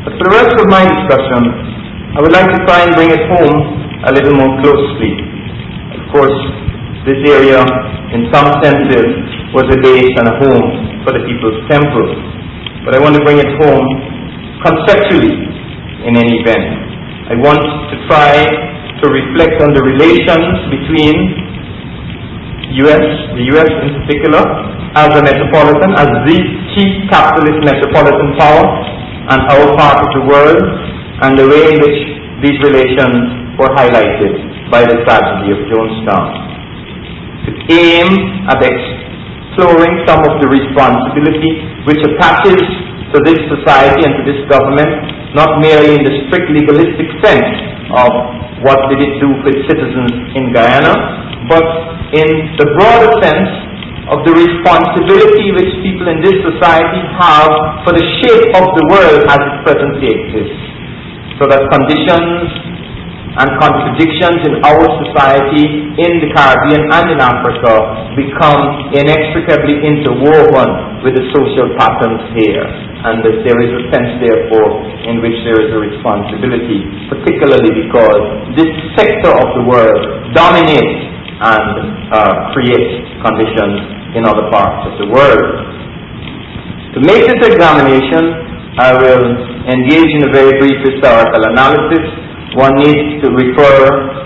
But for the rest of my discussion, I would like to try and bring it home a little more closely. Of course, this area, in some senses, was a base and a home for the People's Temple. But I want to bring it home conceptually in any event. I want to try to reflect on the relations between the US in particular, as a metropolitan, as the chief capitalist metropolitan power, and our part of the world, and the way in which these relations were highlighted by the tragedy of Jonestown. To aim at exploring some of the responsibility which attaches to this society and to this government, not merely in the strict legalistic sense of what did it do for its citizens in Guyana, but in the broader sense of the responsibility which people in this society have for the shape of the world as it presently exists, so that conditions and contradictions in our society, in the Caribbean and in Africa, become inextricably interwoven with the social patterns here, and that there is a sense, therefore, in which there is a responsibility, particularly because this sector of the world dominates and creates conditions in other parts of the world. To make this examination, I will engage in a very brief historical analysis. One needs to refer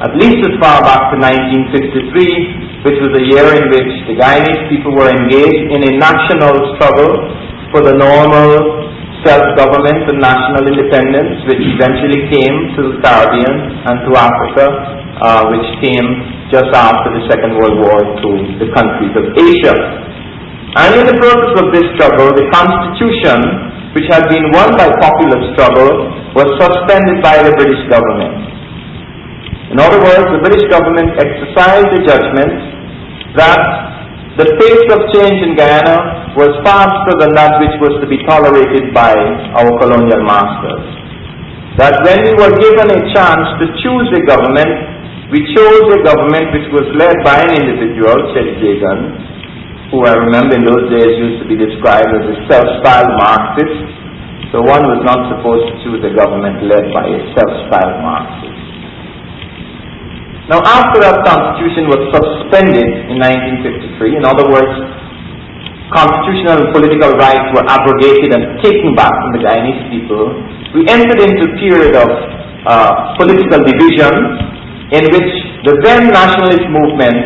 at least as far back to 1953, which was a year in which the Guyanese people were engaged in a national struggle for the normal self-government and national independence, which eventually came to the Caribbean and to Africa, which came just after the Second World War to the countries of Asia. And in the process of this struggle, the Constitution, which had been won by popular struggle, was suspended by the British government. In other words, the British government exercised the judgment that the pace of change in Guyana was faster than that which was to be tolerated by our colonial masters. That when we were given a chance to choose a government, we chose a government which was led by an individual, Chet Jagan, who I remember in those days used to be described as a self-styled Marxist. So one was not supposed to choose a government led by a self-styled Marxist. Now, after that constitution was suspended in 1953, in other words, constitutional and political rights were abrogated and taken back from the Guyanese people, we entered into a period of political division in which the then nationalist movement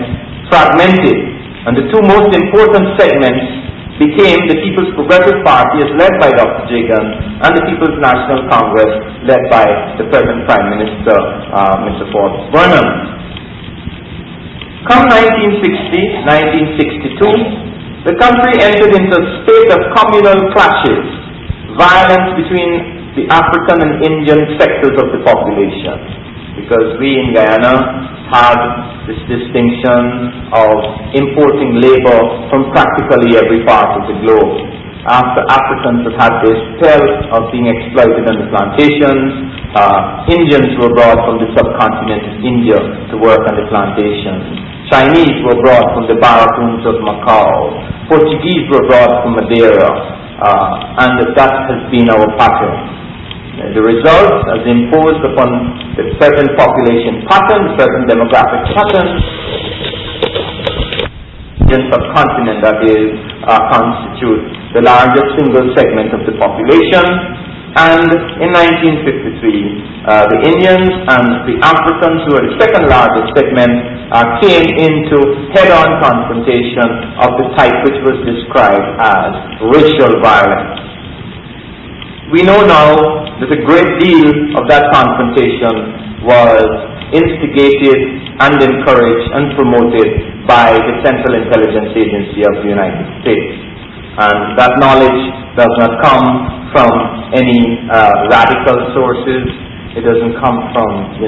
fragmented, and the two most important segments became the People's Progressive Party, as led by Dr. Jagan, and the People's National Congress, led by the present Prime Minister, Mr. Ford Burnham. Come 1960, 1962, the country entered into a state of communal clashes, violence between the African and Indian sectors of the population, because we in Guyana had this distinction of importing labor from practically every part of the globe. After Africans had had this spell of being exploited on the plantations, Indians were brought from the subcontinent of India to work on the plantations. Chinese were brought from the barracks of Macau. Portuguese were brought from Madeira, and that has been our pattern. The result, as imposed upon the present population pattern, the present demographic pattern, the subcontinent, that is, constitutes the largest single segment of the population. And in 1953, the Indians and the Africans, who are the second largest segment, came into head-on confrontation of the type which was described as racial violence. We know now that a great deal of that confrontation was instigated and encouraged and promoted by the Central Intelligence Agency of the United States. And that knowledge does not come from any radical sources. It doesn't come from,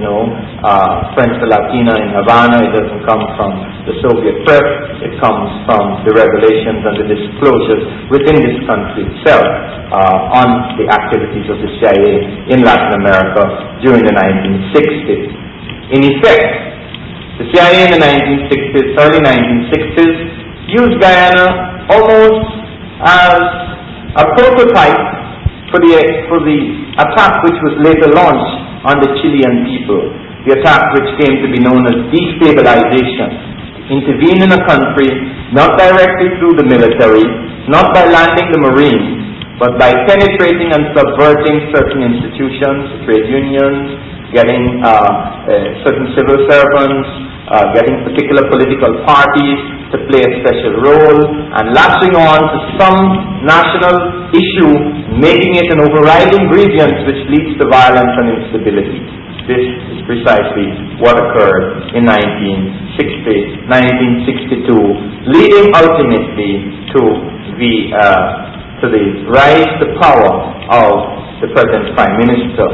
French Latina in Havana. It doesn't come from the Soviet press. It comes from the revelations and the disclosures within this country itself on the activities of the CIA in Latin America during the 1960s. In effect, the CIA in the 1960s, early 1960s, used Guyana almost as a prototype for the attack which was later launched on the Chilean people, the attack which came to be known as destabilization. Intervene in a country, not directly through the military, not by landing the Marines, but by penetrating and subverting certain institutions, trade unions, getting certain civil servants, getting particular political parties to play a special role, and latching on to some national issue, making it an overriding grievance which leads to violence and instability. This is precisely what occurred in 1962, leading ultimately to the rise to power of the present Prime Minister.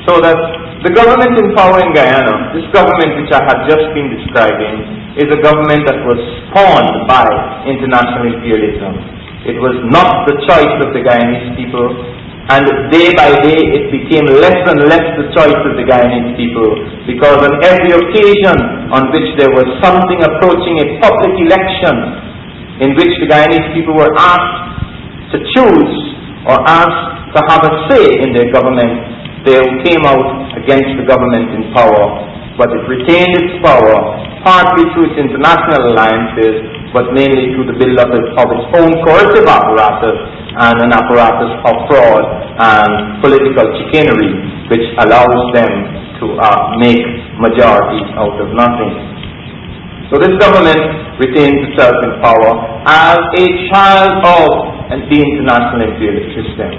So that the government in power in Guyana, this government which I had just been describing, is a government that was spawned by international imperialism. It was not the choice of the Guyanese people, and day by day it became less and less the choice of the Guyanese people, because on every occasion on which there was something approaching a public election in which the Guyanese people were asked to choose or asked to have a say in their government, they came out against the government in power, but it retained its power partly through its international alliances, but mainly through the build-up of its own coercive apparatus and an apparatus of fraud and political chicanery, which allows them to make majorities out of nothing. So this government retains itself in power as a child of the international imperialist system.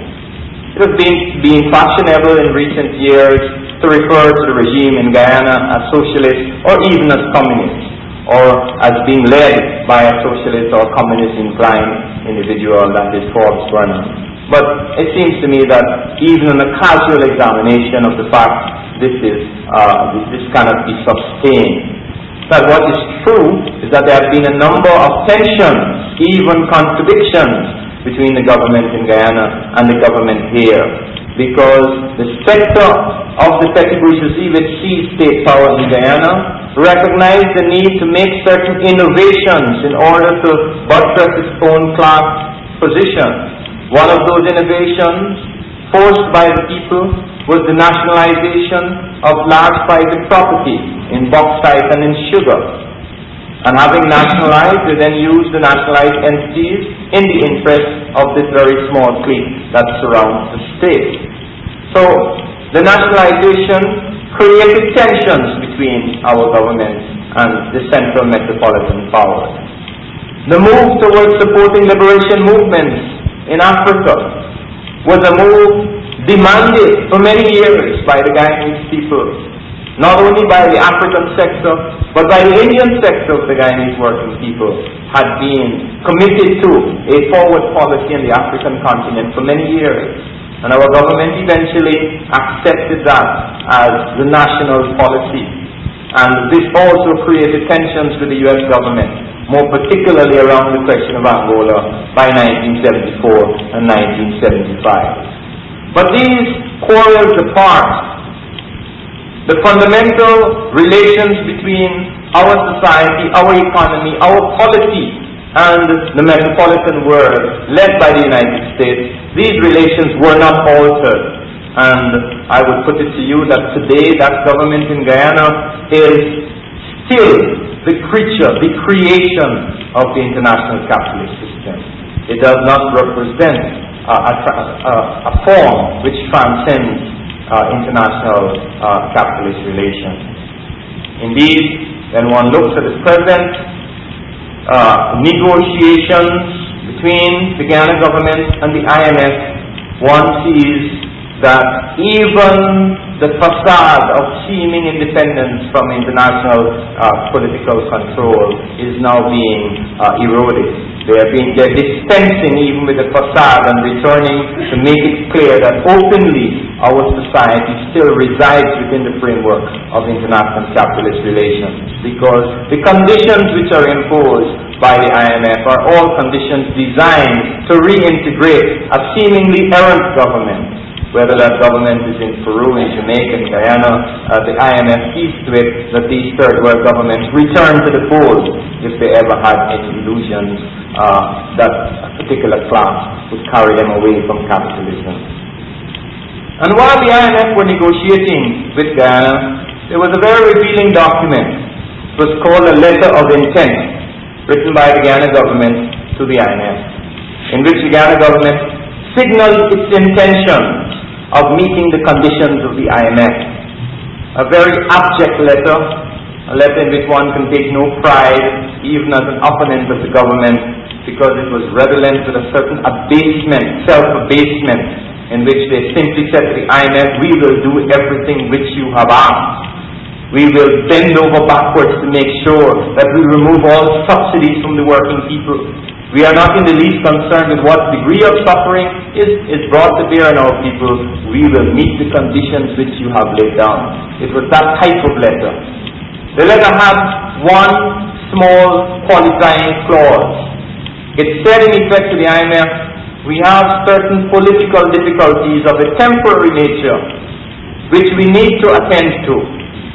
It has been fashionable in recent years to refer to the regime in Guyana as socialist or even as communist, or as being led by a socialist or communist inclined individual, that is Forbes Brennan. But it seems to me that even in a casual examination of the fact this cannot be sustained. That what is true is that there have been a number of tensions, even contradictions, between the government in Guyana and the government here, because the sector of the petty bourgeoisie which seized state power in Guyana recognized the need to make certain innovations in order to buttress its own class position. One of those innovations, forced by the people, was the nationalization of large private property in bauxite and in sugar. And having nationalized, they then used the nationalized entities in the interest of this very small clique that surrounds the state. So the nationalization created tensions between our government and the central metropolitan powers. The move towards supporting liberation movements in Africa was a move demanded for many years by the Guyanese people, not only by the African sector, but by the Indian sector of the Guyanese working people, had been committed to a forward policy in the African continent for many years. And our government eventually accepted that as the national policy. And this also created tensions with the U.S. government, more particularly around the question of Angola by 1974 and 1975. But these quarrels apart, the fundamental relations between our society, our economy, our polity, and the metropolitan world led by the United States, these relations were not altered. And I would put it to you that today that government in Guyana is still the creature, the creation of the international capitalist system. It does not represent a form which transcends international capitalist relations. Indeed, when one looks at the present negotiations between the Guyana government and the IMF, one sees that even the facade of seeming independence from international political control is now being eroded. They're dispensing even with the facade and returning to make it clear that openly our society still resides within the framework of international capitalist relations, because the conditions which are imposed by the IMF are all conditions designed to reintegrate a seemingly errant government whether that government is in Peru, in Jamaica, in Guyana, the IMF sees to it that these third world governments return to the fold if they ever had any illusions that a particular class would carry them away from capitalism. And while the IMF were negotiating with Guyana, there was a very revealing document. It was called a letter of intent, written by the Guyana government to the IMF, in which the Guyana government signaled its intention of meeting the conditions of the IMF. A very abject letter, a letter in which one can take no pride, even as an opponent of the government, because it was redolent with a certain abasement, self-abasement, in which they simply said to the IMF, we will do everything which you have asked. We will bend over backwards to make sure that we remove all subsidies from the working people. We are not in the least concerned with what degree of suffering is brought to bear on our people. We will meet the conditions which you have laid down. It was that type of letter. The letter had one small qualifying clause. It said in effect to the IMF, we have certain political difficulties of a temporary nature which we need to attend to.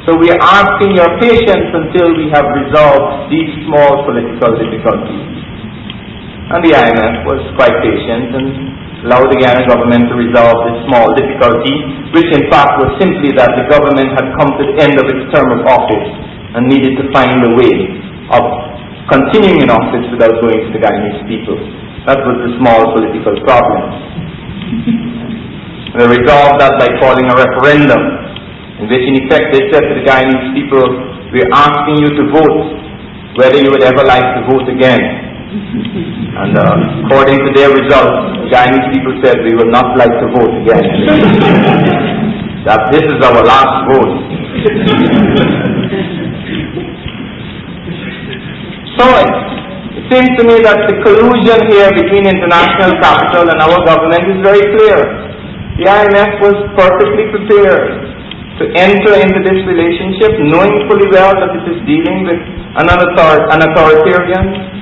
So we are asking your patience until we have resolved these small political difficulties. And the IMF was quite patient and allowed the Guyana government to resolve this small difficulty, which in fact was simply that the government had come to the end of its term of office and needed to find a way of continuing in office without going to the Guyanese people. That was the small political problem. They resolved that by calling a referendum, in which in effect they said to the Guyanese people, we are asking you to vote whether you would ever like to vote again. And according to their results, the Guyanese people said, we will not like to vote again. That this is our last vote. So it seems to me that the collusion here between international capital and our government is very clear. The IMF was perfectly prepared to enter into this relationship, knowing fully well that it is dealing with an authoritarian,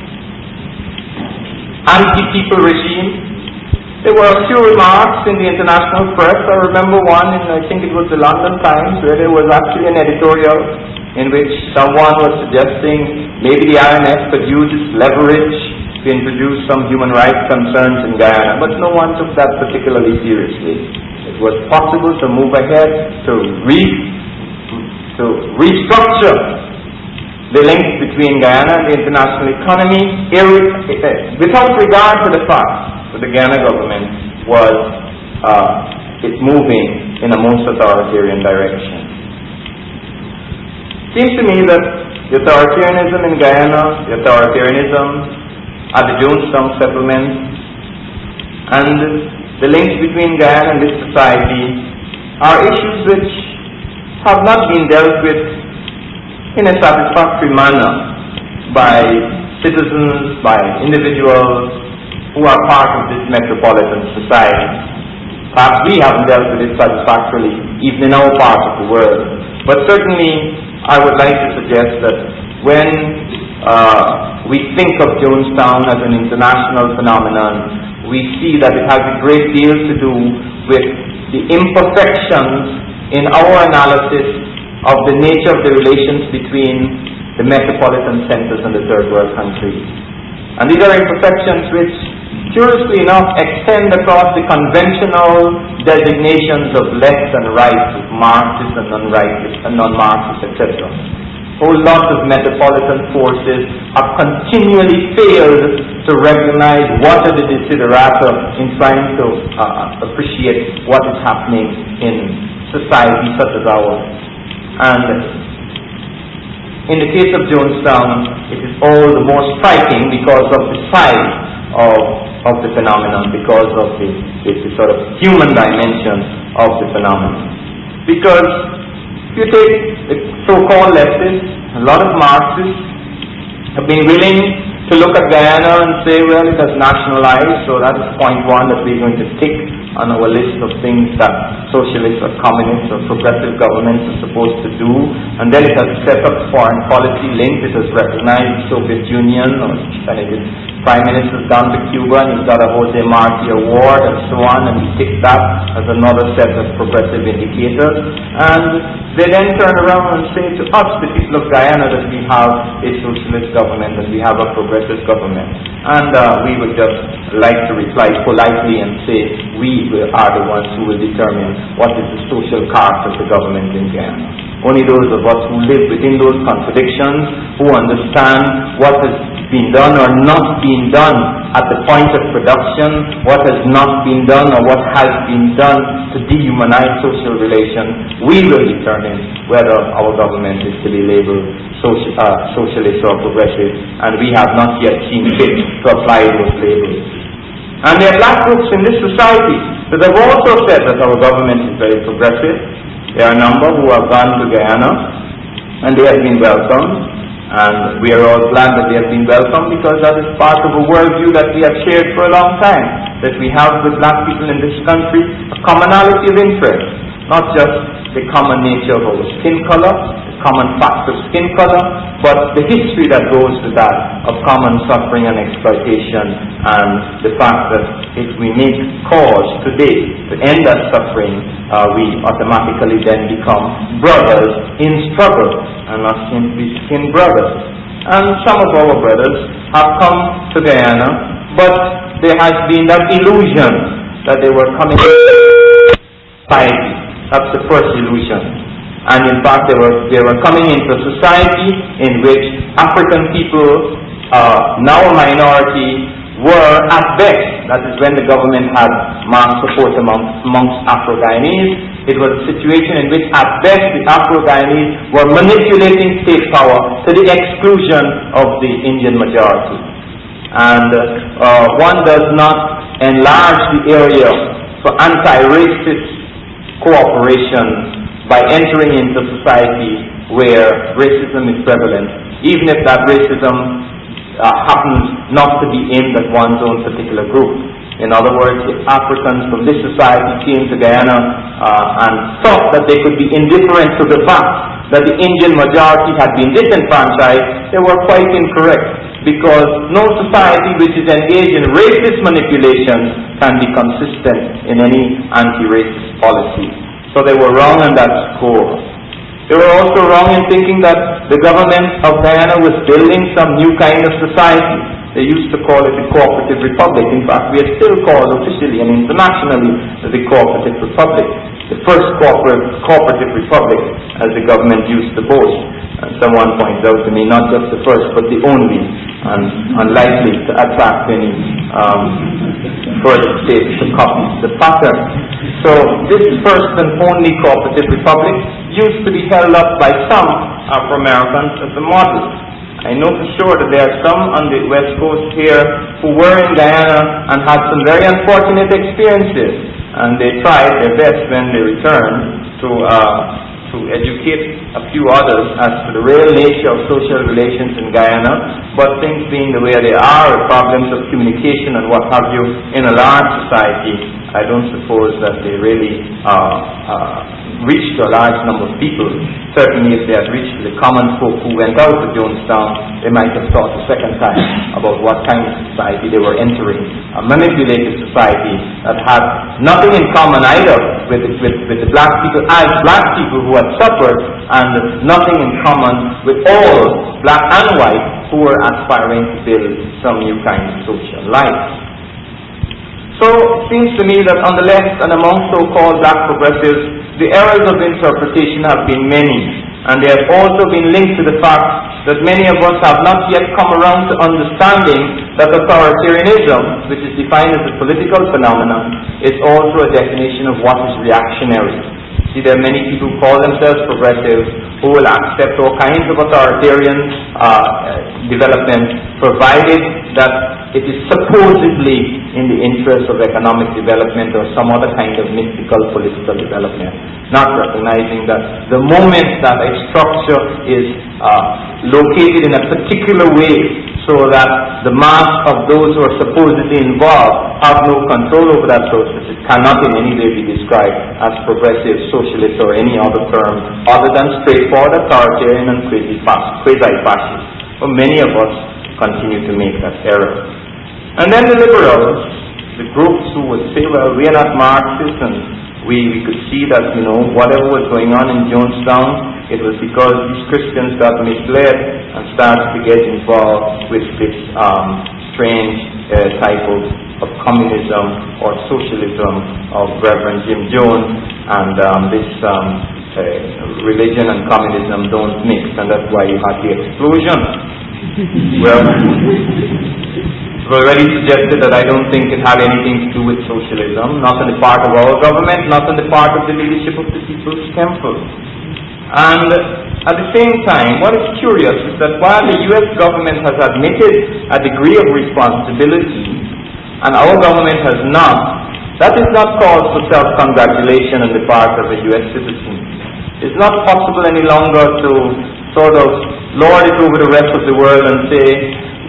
anti-people regime. There were a few remarks in the international press. I remember one in, I think it was the London Times, where there was actually an editorial in which someone was suggesting maybe the IMF could use its leverage to introduce some human rights concerns in Guyana, but no one took that particularly seriously. It was possible to move ahead to restructure the links between Guyana and the international economy without regard to the fact that the Guyana government was moving in a most authoritarian direction. It seems to me that the authoritarianism in Guyana, the authoritarianism at the Jonestown settlement, and the links between Guyana and this society are issues which have not been dealt with in a satisfactory manner by citizens, by individuals who are part of this metropolitan society. Perhaps we haven't dealt with it satisfactorily, even in our part of the world. But certainly, I would like to suggest that when we think of Jonestown as an international phenomenon, we see that it has a great deal to do with the imperfections in our analysis of the nature of the relations between the metropolitan centers and the third world countries. And these are imperfections which, curiously enough, extend across the conventional designations of left and right, of Marxist and non-Marxist, etc. A whole lot of metropolitan forces have continually failed to recognize what are the desiderata in trying to appreciate what is happening in society such as ours. And in the case of Jonestown, it is all the more striking because of the size of the phenomenon, because of the sort of human dimension of the phenomenon. Because if you take the so-called leftists, a lot of Marxists have been willing to look at Guyana and say, well, it has nationalized, so that is point one that we're going to tick on our list of things that socialists or communists or progressive governments are supposed to do. And then it has set up foreign policy links, it has recognized the Soviet Union, and it Prime Minister's gone to Cuba and he's got a Jose Marti Award and so on, and we take that as another set of progressive indicators. And they then turn around and say to us, the people of Guyana, that we have a socialist government, that we have a progressive government. And we would just like to reply politely and say, we are the ones who will determine what is the social character of the government in Guyana. Only those of us who live within those contradictions, who understand what has been done or not been done at the point of production, what has not been done or what has been done to dehumanize social relations, we will determine whether our government is to be labeled socialist or progressive, and we have not yet seen fit to apply those labels. And there are black groups in this society that have also said that our government is very progressive. There are a number who have gone to Guyana and they have been welcomed, and we are all glad that they have been welcomed, because that is part of a worldview that we have shared for a long time, that we have with black people in this country a commonality of interest, not just the common nature of our skin color, the common fact of skin color, but the history that goes with that of common suffering and exploitation, and the fact that if we make cause today to end that suffering, we automatically then become brothers in struggle and not simply skin brothers. And some of our brothers have come to Guyana, but there has been that illusion that they were coming to society. That's the first illusion. And in fact, they were coming into a society in which African people, now a minority, were at best, that is when the government had mass support amongst Afro-Guyanese, it was a situation in which at best the Afro-Guyanese were manipulating state power to the exclusion of the Indian majority. And one does not enlarge the area for anti-racist cooperation by entering into society where racism is prevalent, even if that racism happens not to be aimed at one's own particular group. In other words, if Africans from this society came to Guyana and thought that they could be indifferent to the fact that the Indian majority had been disenfranchised, they were quite incorrect, because no society which is engaged in racist manipulation can be consistent in any anti-racist policy. So they were wrong on that score. They were also wrong in thinking that the government of Guyana was building some new kind of society. They used to call it the Cooperative Republic. In fact, we are still called officially and internationally the Cooperative Republic. The first cooperative republic, as the government used to boast. And someone points out to me, not just the first, but the only, and unlikely to attract any further states to copy the pattern. So this first and only cooperative republic used to be held up by some Afro-Americans as a model. I know for sure that there are some on the west coast here who were in Guyana and had some very unfortunate experiences, and they tried their best when they returned to educate a few others as to the real nature of social relations in Guyana. But things being the way they are, problems of communication and what have you, in a large society, I don't suppose that they really reached a large number of people. Certainly if they had reached the common folk who went out to Jonestown, they might have thought a second time about what kind of society they were entering. A manipulated society that had nothing in common either with the black people as black people who had suffered, and nothing in common with all, black and white, who were aspiring to build some new kind of social life. So it seems to me that on the left and among so-called black progressives, the errors of interpretation have been many, and they have also been linked to the fact that many of us have not yet come around to understanding that authoritarianism, which is defined as a political phenomenon, is also a definition of what is reactionary. See, there are many people who call themselves progressive who will accept all kinds of authoritarian development, provided that it is supposedly in the interest of economic development or some other kind of mystical political development, not recognizing that the moment that a structure is located in a particular way so that the mass of those who are supposedly involved have no control over that process, it cannot in any way be described as progressive, socialist, or any other term other than straightforward authoritarian and quasi-fascist. But many of us continue to make that error. And then the liberals, the groups who would say, well, we are not Marxists, and we could see that, whatever was going on in Jonestown, it was because these Christians got misled and started to get involved with this strange type of communism or socialism of Reverend Jim Jones, and this religion and communism don't mix, and that's why you had the explosion. Well, I've already suggested that I don't think it had anything to do with socialism, not on the part of our government, not on the part of the leadership of the People's Temple. And at the same time, what is curious is that while the U.S. government has admitted a degree of responsibility, and our government has not, that is not cause for self-congratulation on the part of a U.S. citizen. It's not possible any longer to sort of lord it over the rest of the world and say,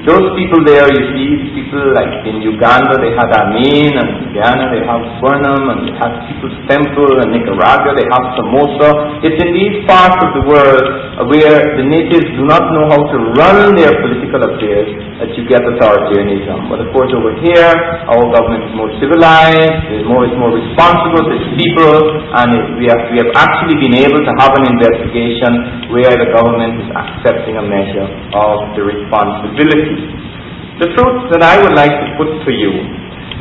those people there, you see, people like in Uganda, they have Amin, and in Ghana, they have Burnham, and they have People's Temple, and Nicaragua, they have Somoza. It's in these parts of the world where the natives do not know how to run their political affairs that you get authoritarianism. But of course, over here, our government is more civilized, it's more responsible to its people, and we have actually been able to have an investigation where the government is accepting a measure of the responsibility. The truth that I would like to put to you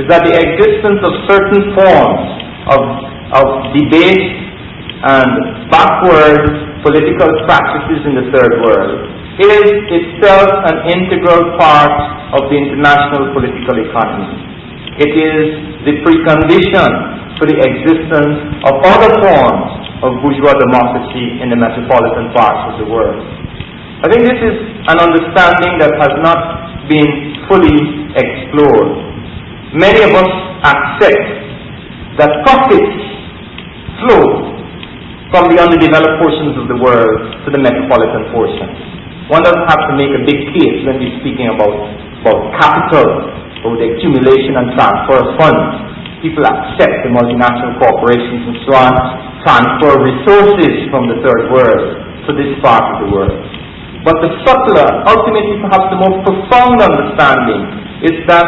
is that the existence of certain forms of debate and backward political practices in the third world is itself an integral part of the international political economy. It is the precondition for the existence of other forms of bourgeois democracy in the metropolitan parts of the world. I think this is an understanding that has not been fully explored. Many of us accept that profits flow from the underdeveloped portions of the world to the metropolitan portions. One doesn't have to make a big case when we're speaking about capital or the accumulation and transfer of funds. People accept the multinational corporations and so on transfer resources from the third world to this part of the world. But the subtler, ultimately perhaps the most profound understanding is that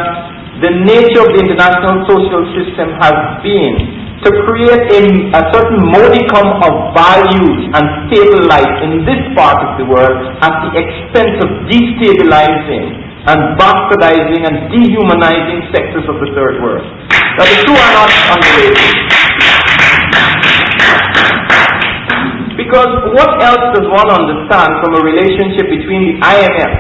the nature of the international social system has been to create a certain modicum of values and stable life in this part of the world at the expense of destabilizing and bastardizing and dehumanizing sectors of the third world. Now the two are not unrelated. Because what else does one understand from a relationship between the IMF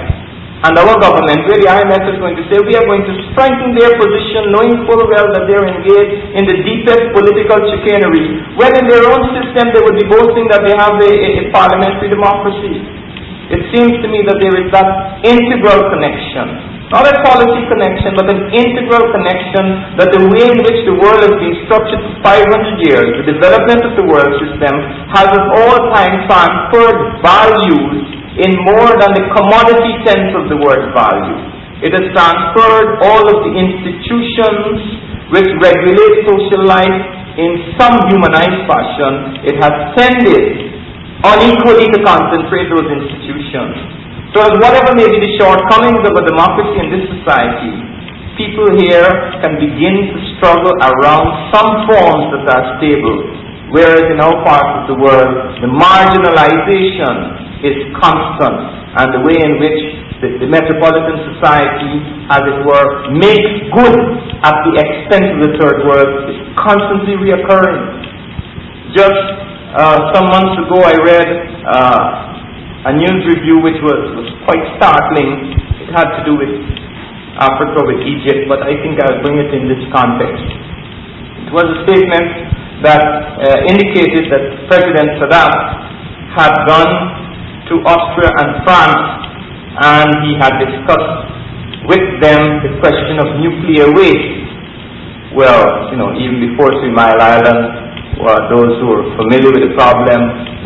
and our government, where the IMF is going to say, we are going to strengthen their position, knowing full well that they're engaged in the deepest political chicanery, when in their own system they would be boasting that they have a parliamentary democracy. It seems to me that there is that integral connection. Not a policy connection, but an integral connection that the way in which the world has been structured for 500 years, the development of the world system, has at all times transferred values in more than the commodity sense of the word value. It has transferred all of the institutions which regulate social life in some humanized fashion. It has tended unequally to concentrate those institutions. So that whatever may be the shortcomings of a democracy in this society, people here can begin to struggle around some forms that are stable, whereas in our part of the world, the marginalization is constant, and the way in which the metropolitan society, as it were, makes good at the expense of the third world is constantly reoccurring. Just some months ago I read a news review which was quite startling. It had to do with Africa, with Egypt, but I think I'll bring it in this context. It was a statement that indicated that President Saddam had gone to Austria and France, and he had discussed with them the question of nuclear waste. Well, even before 3 Mile Island, those who are familiar with the problem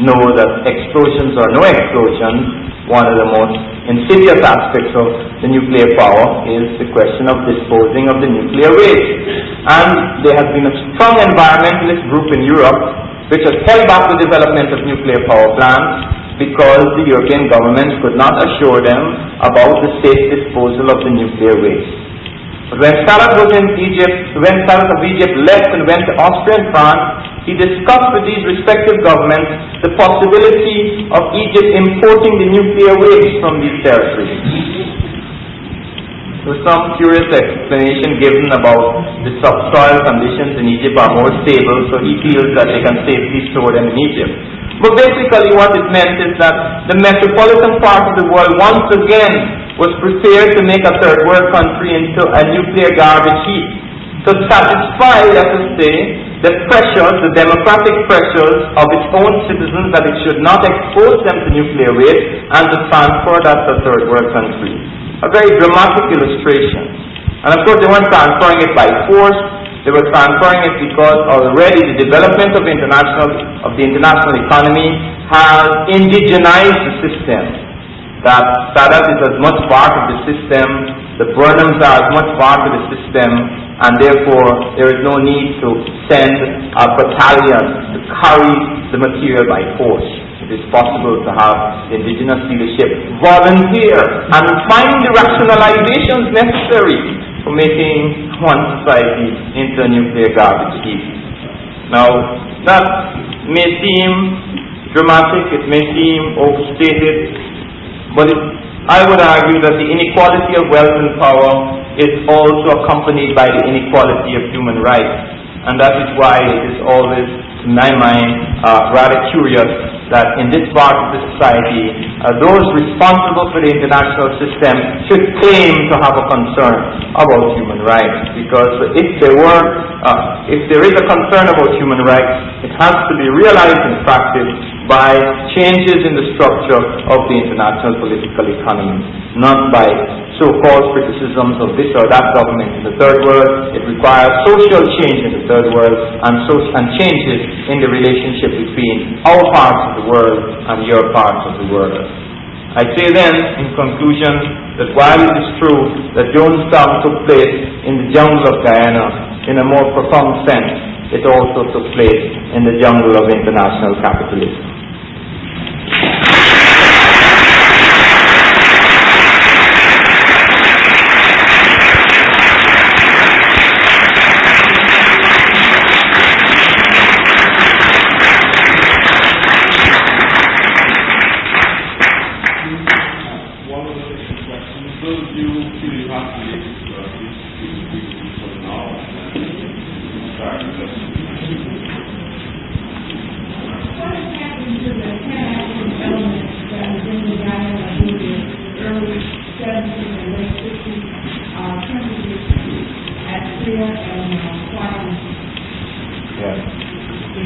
know that explosions or no explosions, one of the most insidious aspects of the nuclear power is the question of disposing of the nuclear waste. And there has been a strong environmentalist group in Europe which has held back the development of nuclear power plants because the European governments could not assure them about the safe disposal of the nuclear waste. But when Sadat was in Egypt, when Sadat of Egypt left and went to Austria and France, he discussed with these respective governments the possibility of Egypt importing the nuclear waste from these territories. There was some curious explanation given about the subsoil conditions in Egypt are more stable, so he feels that they can safely store them in Egypt. But basically what it meant is that the metropolitan part of the world once again was prepared to make a third world country into a nuclear garbage heap, to satisfy, let us say, the pressures, the democratic pressures of its own citizens that it should not expose them to nuclear waste and to transfer that to a third world country. A very dramatic illustration. And of course they weren't transferring it by force, they were transferring it because already the development of the international economy has indigenized the system. That Sadat is as much part of the system, the Burnhams are as much part of the system, and therefore there is no need to send a battalion to carry the material by force. It is possible to have indigenous leadership volunteer and find the rationalizations necessary for making one society into a nuclear garbage heap. Now, that may seem dramatic, it may seem overstated, but I would argue that the inequality of wealth and power is also accompanied by the inequality of human rights. And that is why it is always, to my mind, rather curious that in this part of the society, those responsible for the international system should claim to have a concern about human rights. Because if there is a concern about human rights, it has to be realized in practice by changes in the structure of the international political economy, not by so-called criticisms of this or that government in the third world. It requires social change in the third world and changes in the relationship between our parts of the world and your parts of the world. I say then, in conclusion, that while it is true that Jonestown took place in the jungle of Guyana in a more profound sense, it also took place in the jungle of international capitalism.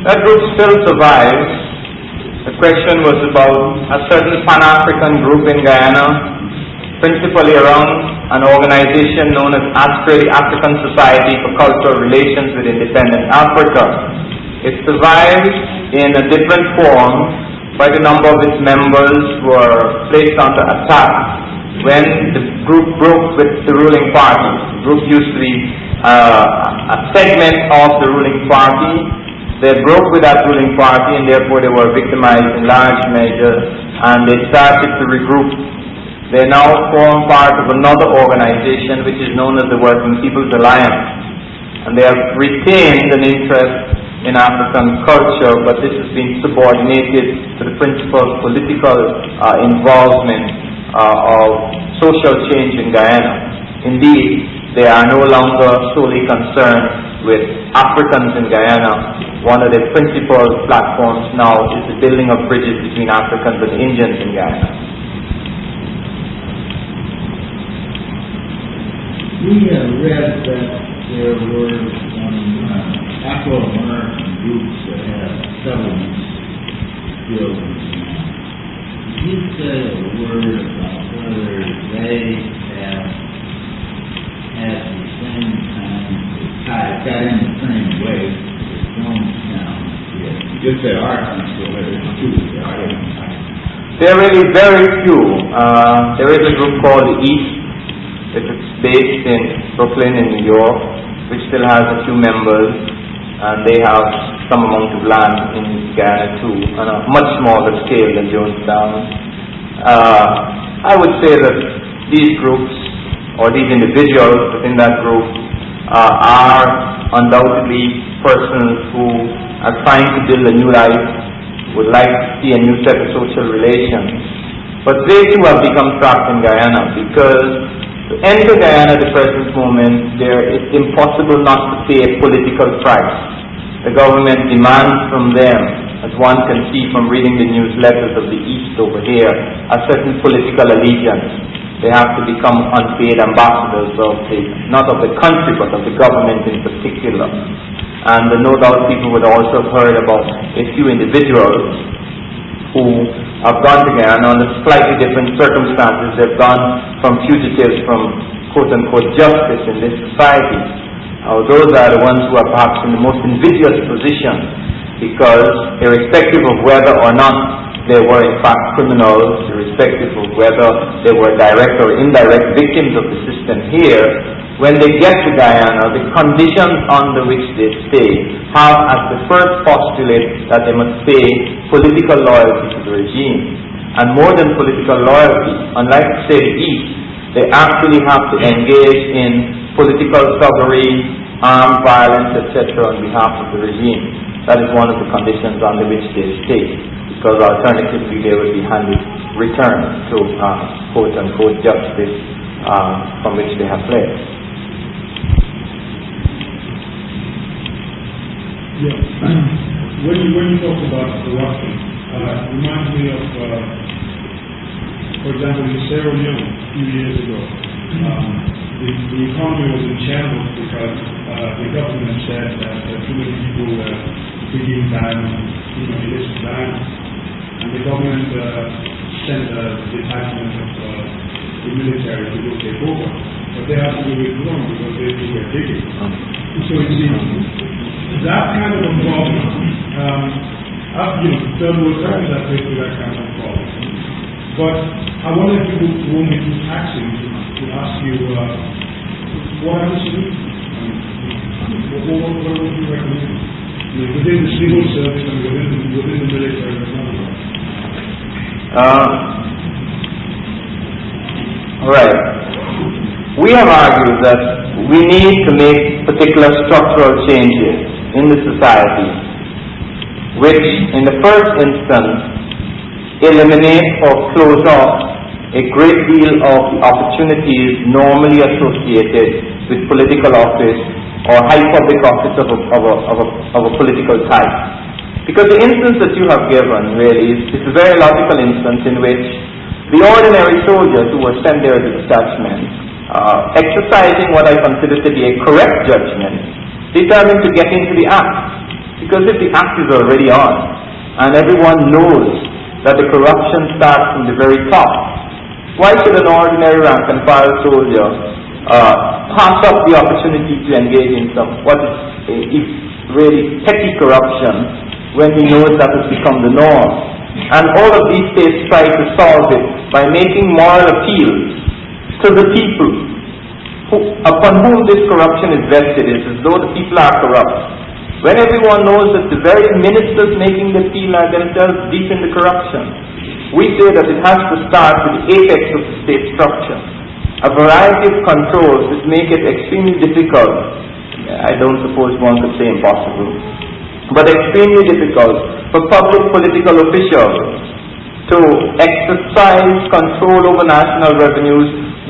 That group still survives. The question was about a certain Pan-African group in Guyana, principally around an organization known as ASCRE, the African Society for Cultural Relations with Independent Africa. It survives in a different form by the number of its members were placed under attack when the group broke with the ruling party. The group used to be a segment of the ruling party. They broke with that ruling party and therefore they were victimized in large measure, and they started to regroup. They now form part of another organization which is known as the Working People's Alliance, and they have retained an interest in African culture, but this has been subordinated to the principal political involvement of social change in Guyana. Indeed, they are no longer solely concerned with Africans in Guyana. One of their principal platforms now is the building of bridges between Africans and Indians in Guyana. We have read that there were some Afro-American groups that had settlements built. Can you say a word about whether they have had the same kind of got in the same way as Jonestown did? If there are some still there, it's true that there are. There are really very few. There is a group called the East, which is based in Brooklyn in New York, which still has a few members, and they have some amount of land in Guyana too, on a much smaller scale than Jonestown. I would say that these groups or these individuals within that group are undoubtedly persons who are trying to build a new life, would like to see a new set of social relations. But they too have become trapped in Guyana, because to enter Guyana at the present moment, it's impossible not to pay a political price. The government demands from them, as one can see from reading the newsletters of the East over here, a certain political allegiance. They have to become unpaid ambassadors not of the country, but of the government in particular. And no doubt people would also have heard about a few individuals who have gone to Guyana under slightly different circumstances. They've gone from fugitives from quote-unquote justice in this society. Those are the ones who are perhaps in the most invidious position, because irrespective of whether or not they were in fact criminals, irrespective of whether they were direct or indirect victims of the system here, when they get to Guyana, the conditions under which they stay have as the first postulate that they must pay political loyalty to the regime. And more than political loyalty, unlike say the East, they actually have to engage in political thuggery, armed violence, etc. on behalf of the regime. That is one of the conditions under which they stay, because alternatively they will be returned to quote-unquote justice from which they have fled. Yeah. When you talk about corruption, it reminds me of, for example, in Sierra Leone a few years ago, the economy was in shambles because the government said that too many people were digging diamonds, illicit diamonds, and the government sent a detachment of the military to go take over, but they had to be withdrawn because they were digging. So it seems that kind of involvement, there were times I faced with that kind of involvement. But I wonder if you would want me to taxing to ask you, what are the solutions? What would you recommend? Within the civil service and within the military as well? All right. We have argued that we need to make particular structural changes in the society, which in the first instance eliminate or close off a great deal of the opportunities normally associated with political office or high public office of a political type. Because the instance that you have given really is a very logical instance in which the ordinary soldiers who were sent there as a detachment, exercising what I consider to be a correct judgment, determined to get into the act. Because if the act is already on, and everyone knows that the corruption starts from the very top, why should an ordinary rank and file soldier pass up the opportunity to engage in what is really petty corruption when he knows that has become the norm? And all of these states try to solve it by making moral appeals to the people upon whom this corruption is vested. It's as though the people are corrupt, when everyone knows that the very ministers making the appeal are themselves deep in the corruption. We say that it has to start with the apex of the state structure. A variety of controls which make it extremely difficult, I don't suppose one could say impossible, but extremely difficult for public political officials to exercise control over national revenues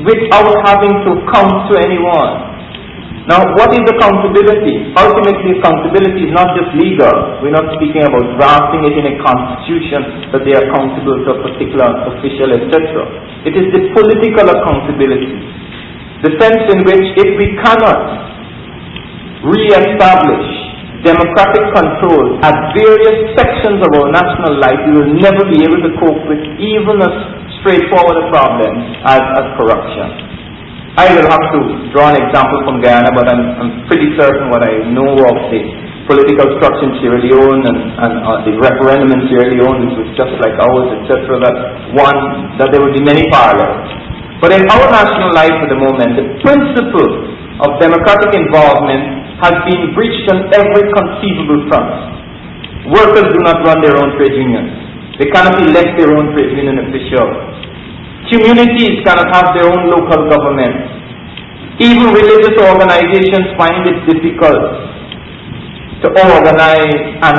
without having to account to anyone. Now, what is accountability? Ultimately, accountability is not just legal. We're not speaking about drafting it in a constitution that they are accountable to a particular official, etc. It is the political accountability. The sense in which if we cannot re-establish democratic control at various sections of our national life, we will never be able to cope with even as straightforward a problem as corruption. I will have to draw an example from Guyana, but I'm pretty certain what I know of the political structure in Sierra Leone and the referendum in Sierra Leone, which was just like ours, etc., that there will be many parallels. But in our national life at the moment, the principle of democratic involvement has been breached on every conceivable front. Workers do not run their own trade unions. They cannot elect their own trade union officials. Communities cannot have their own local government. Even religious organizations find it difficult to organize and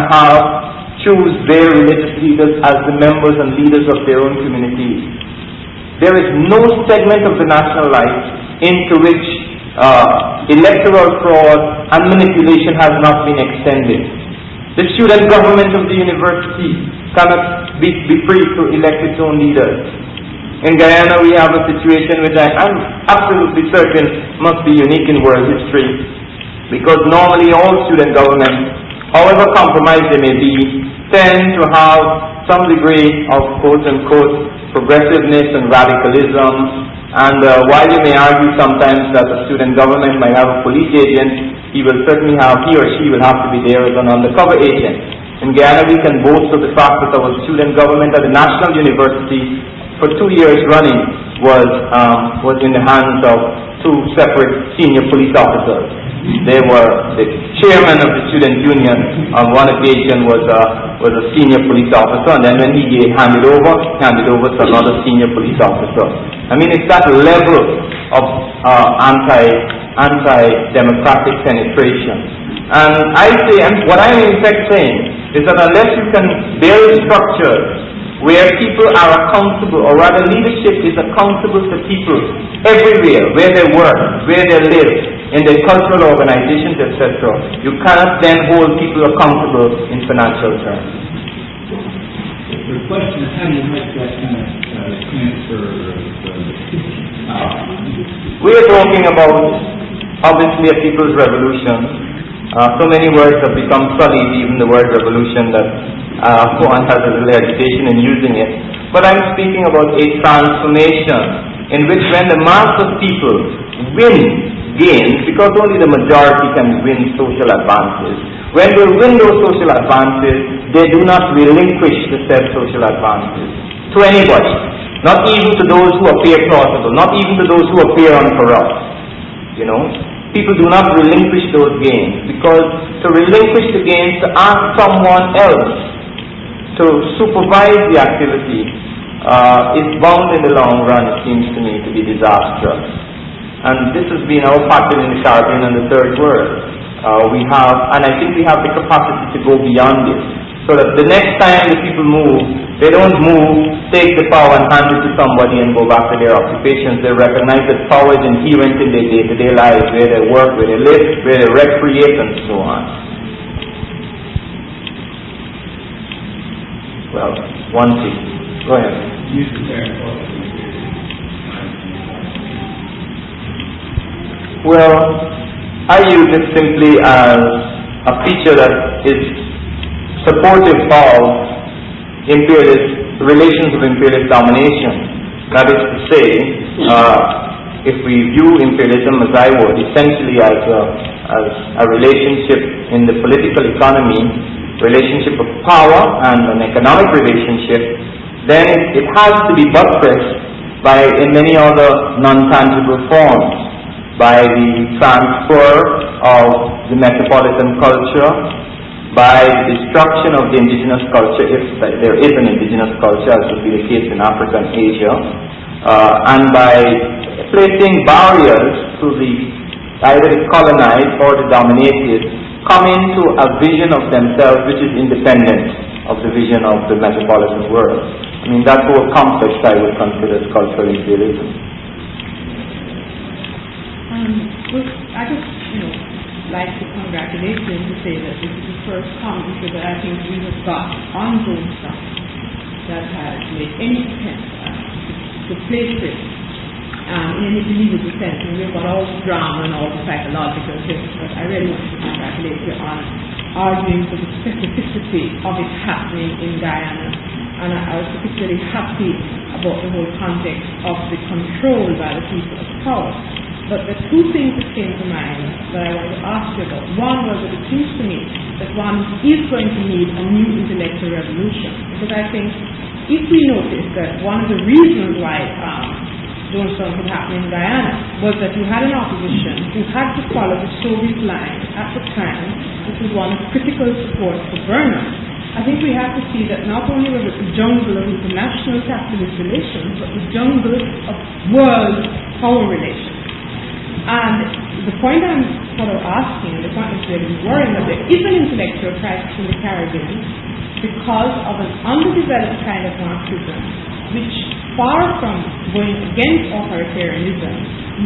choose their religious leaders as the members and leaders of their own communities. There is no segment of the national life into which electoral fraud and manipulation has not been extended. The student government of the university cannot be free to elect its own leaders. In Guyana, we have a situation which I am absolutely certain must be unique in world history, because normally all student governments, however compromised they may be, tend to have some degree of quote-unquote progressiveness and radicalism. And while you may argue sometimes that a student government might have a police agent, he or she will have to be there as an undercover agent. In Guyana, we can boast of the fact that our student government at the National University for 2 years running was in the hands of 2 separate senior police officers. They were the chairman of the student union on one occasion was a senior police officer, and then when he handed over to another senior police officer. I mean, it's that level of anti-democratic penetration. And I say, and what I'm in fact saying is that unless you can build structures where people are accountable, or rather leadership is accountable to people everywhere, where they work, where they live, in their cultural organizations, etc., you cannot then hold people accountable in financial terms. The question is, how do you make that kind of transfer of power? We are talking about, obviously, a people's revolution. So many words have become sullied, even the word revolution, that one has a little hesitation in using it. But I'm speaking about a transformation in which when the mass of people gains, because only the majority can win social advances, when they win those social advances, they do not relinquish the said social advances to anybody, not even to those who appear plausible, not even to those who appear uncorrupt. You know, people do not relinquish those gains, because to relinquish the gains, to ask someone else to supervise the activity is bound in the long run, it seems to me, to be disastrous. And this has been our pattern in the Caribbean and the Third World. And I think we have the capacity to go beyond this, so that the next time the people move, they don't move, take the power and hand it to somebody and go back to their occupations. They recognize that power is inherent in their day-to-day lives, where they work, where they live, where they recreate, and so on. Well, one thing. Go ahead. Well, I use it simply as a feature that is supportive of relations of imperialist domination. That is to say, if we view imperialism as I would, essentially as a relationship in the political economy, relationship of power and an economic relationship, then it has to be buttressed by in many other non-tangible forms, by the transfer of the metropolitan culture, by the destruction of the indigenous culture, if there is an indigenous culture, as would be the case in Africa and Asia, and by placing barriers to either the colonized or the dominated come into a vision of themselves which is independent of the vision of the metropolitan world. I mean, that whole complex I would consider as cultural imperialism. I just, like to congratulate you to say that this is the first conference that I think we have got on Jonestown that has made any attempt to place it in any believable sense. And we've got all the drama and all the psychological things, but I really want to congratulate you on arguing for the specificity of it happening in Guyana. And I was particularly happy about the whole context of the control by the people of power. But the two things that came to mind that I want to ask you about. One was that it seems to me that one is going to need a new intellectual revolution. Because I think if we notice that one of the reasons why Jonestown could happen in Guyana was that you had an opposition who had to follow the Soviet line at the time, which was one of critical support for Burma. I think we have to see that not only was it the jungle of international capitalist relations, but the jungle of world power relations. And the point I'm sort of asking, the point that's really worrying, that there is an intellectual crisis in the Caribbean because of an underdeveloped kind of Marxism, which, far from going against authoritarianism,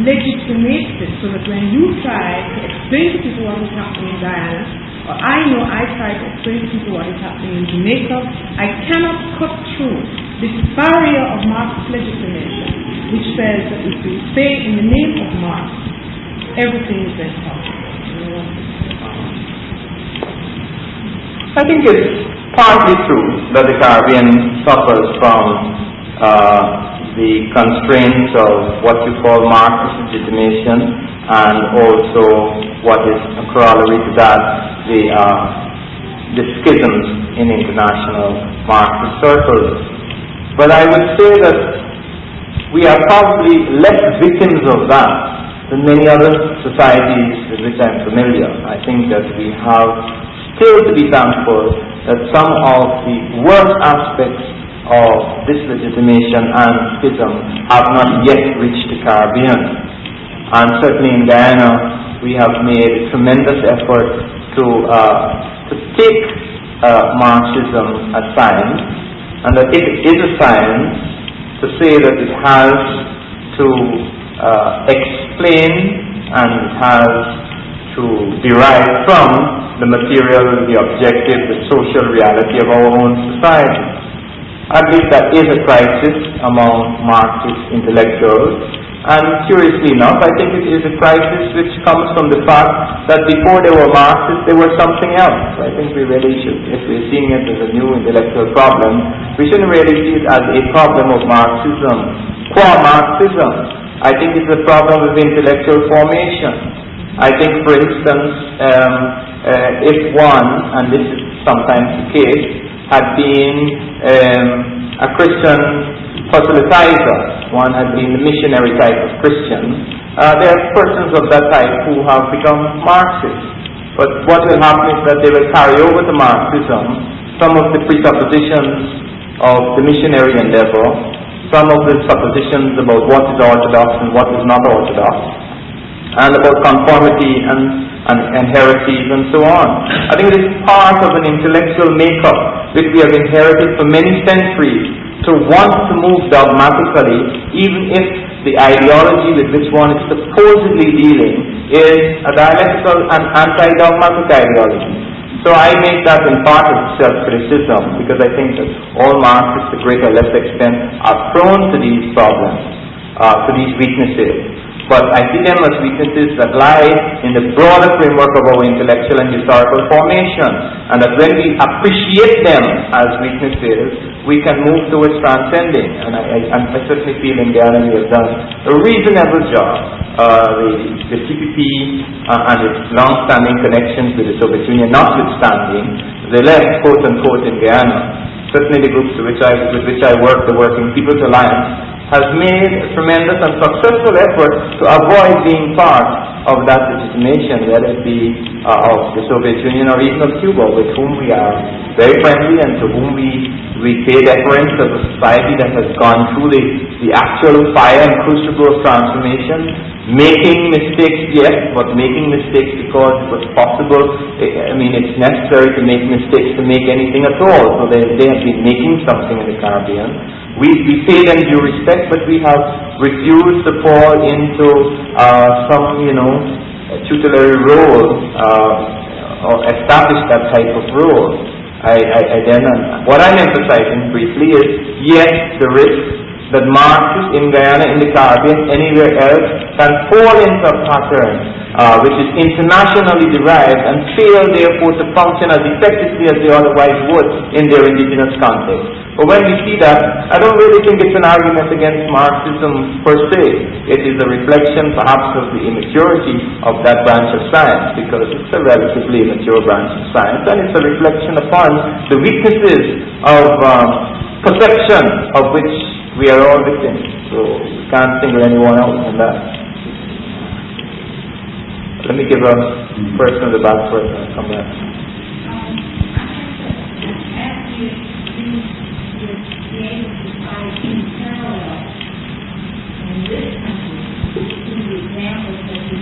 legitimates it, so that when you try to explain to people what is happening in Guyana, or I know I try to explain to people what is happening in Jamaica, I cannot cut through this barrier of Marxist legislation, which says that if we say in the name of Marx, everything is then possible. I think it's partly true that the Caribbean suffers from the constraints of what you call Marxist legitimation, and also what is a corollary to that, the schisms in international Marxist circles. But I would say that we are probably less victims of that than many other societies with which I'm familiar. I think that we have still to be thankful that some of the worst aspects of this legitimation and schism have not yet reached the Caribbean. And certainly in Guyana, we have made a tremendous effort to take Marxism as science, and that it is a science, to say that it has to explain and it has to derive from the material, the objective, the social reality of our own society. At least that is a crisis among Marxist intellectuals. And curiously enough, I think it is a crisis which comes from the fact that before they were Marxists, they were something else. I think we really should, if we're seeing it as a new intellectual problem, we shouldn't really see it as a problem of Marxism, core Marxism. I think it's a problem of intellectual formation. I think, for instance, if one, and this is sometimes the case, had been a Christian proselytizer, one had been the missionary type of Christian, there are persons of that type who have become Marxists. But what will happen is that they will carry over to Marxism some of the presuppositions of the missionary endeavor, some of the suppositions about what is orthodox and what is not orthodox, and about conformity and heresies and so on. I think it is part of an intellectual makeup which we have inherited for many centuries, to want to move dogmatically, even if the ideology with which one is supposedly dealing is a dialectical and anti-dogmatic ideology. So I make that in part of self-criticism, because I think that all Marxists, to greater or less extent, are prone to these problems, to these weaknesses. But I see them as weaknesses that lie in the broader framework of our intellectual and historical formation, and that when we appreciate them as weaknesses, we can move towards transcending. And I certainly feel in Guyana we have done a reasonable job. The TPP and its long-standing connections with the Soviet Union notwithstanding, the left, quote-unquote, in Guyana, certainly the groups with which I work, the Working People's Alliance, has made a tremendous and successful effort to avoid being part of that legitimation, whether it be of the Soviet Union or even of Cuba, with whom we are very friendly and to whom we pay deference as a society that has gone through the actual fire and crucible of transformation, making mistakes, yes, but making mistakes because it was possible. I mean, it's necessary to make mistakes to make anything at all. So they have been making something in the Caribbean. We pay them due respect, but we have refused to fall into some, tutelary role or establish that type of role. What I'm emphasizing briefly is, yes, the risk that Marxists in Guyana, in the Caribbean, anywhere else, can fall into a pattern which is internationally derived and fail, therefore, to function as effectively as they otherwise would in their indigenous context. But when we see that, I don't really think it's an argument against Marxism per se. It is a reflection, perhaps, of the immaturity of that branch of science, because it's a relatively immature branch of science, and it's a reflection upon the weaknesses of perception of which we are all victims. So we can't single anyone out in that. Let me give a person in the back first and I'll come back. In this country, the examples that you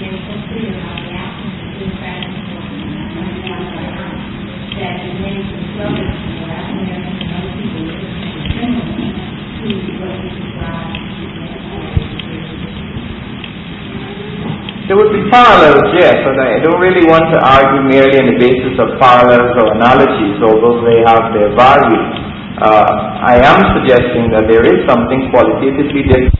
There would be parallels, yes, but I don't really want to argue merely on the basis of parallels or analogies, although they have their value. I am suggesting that there is something qualitatively different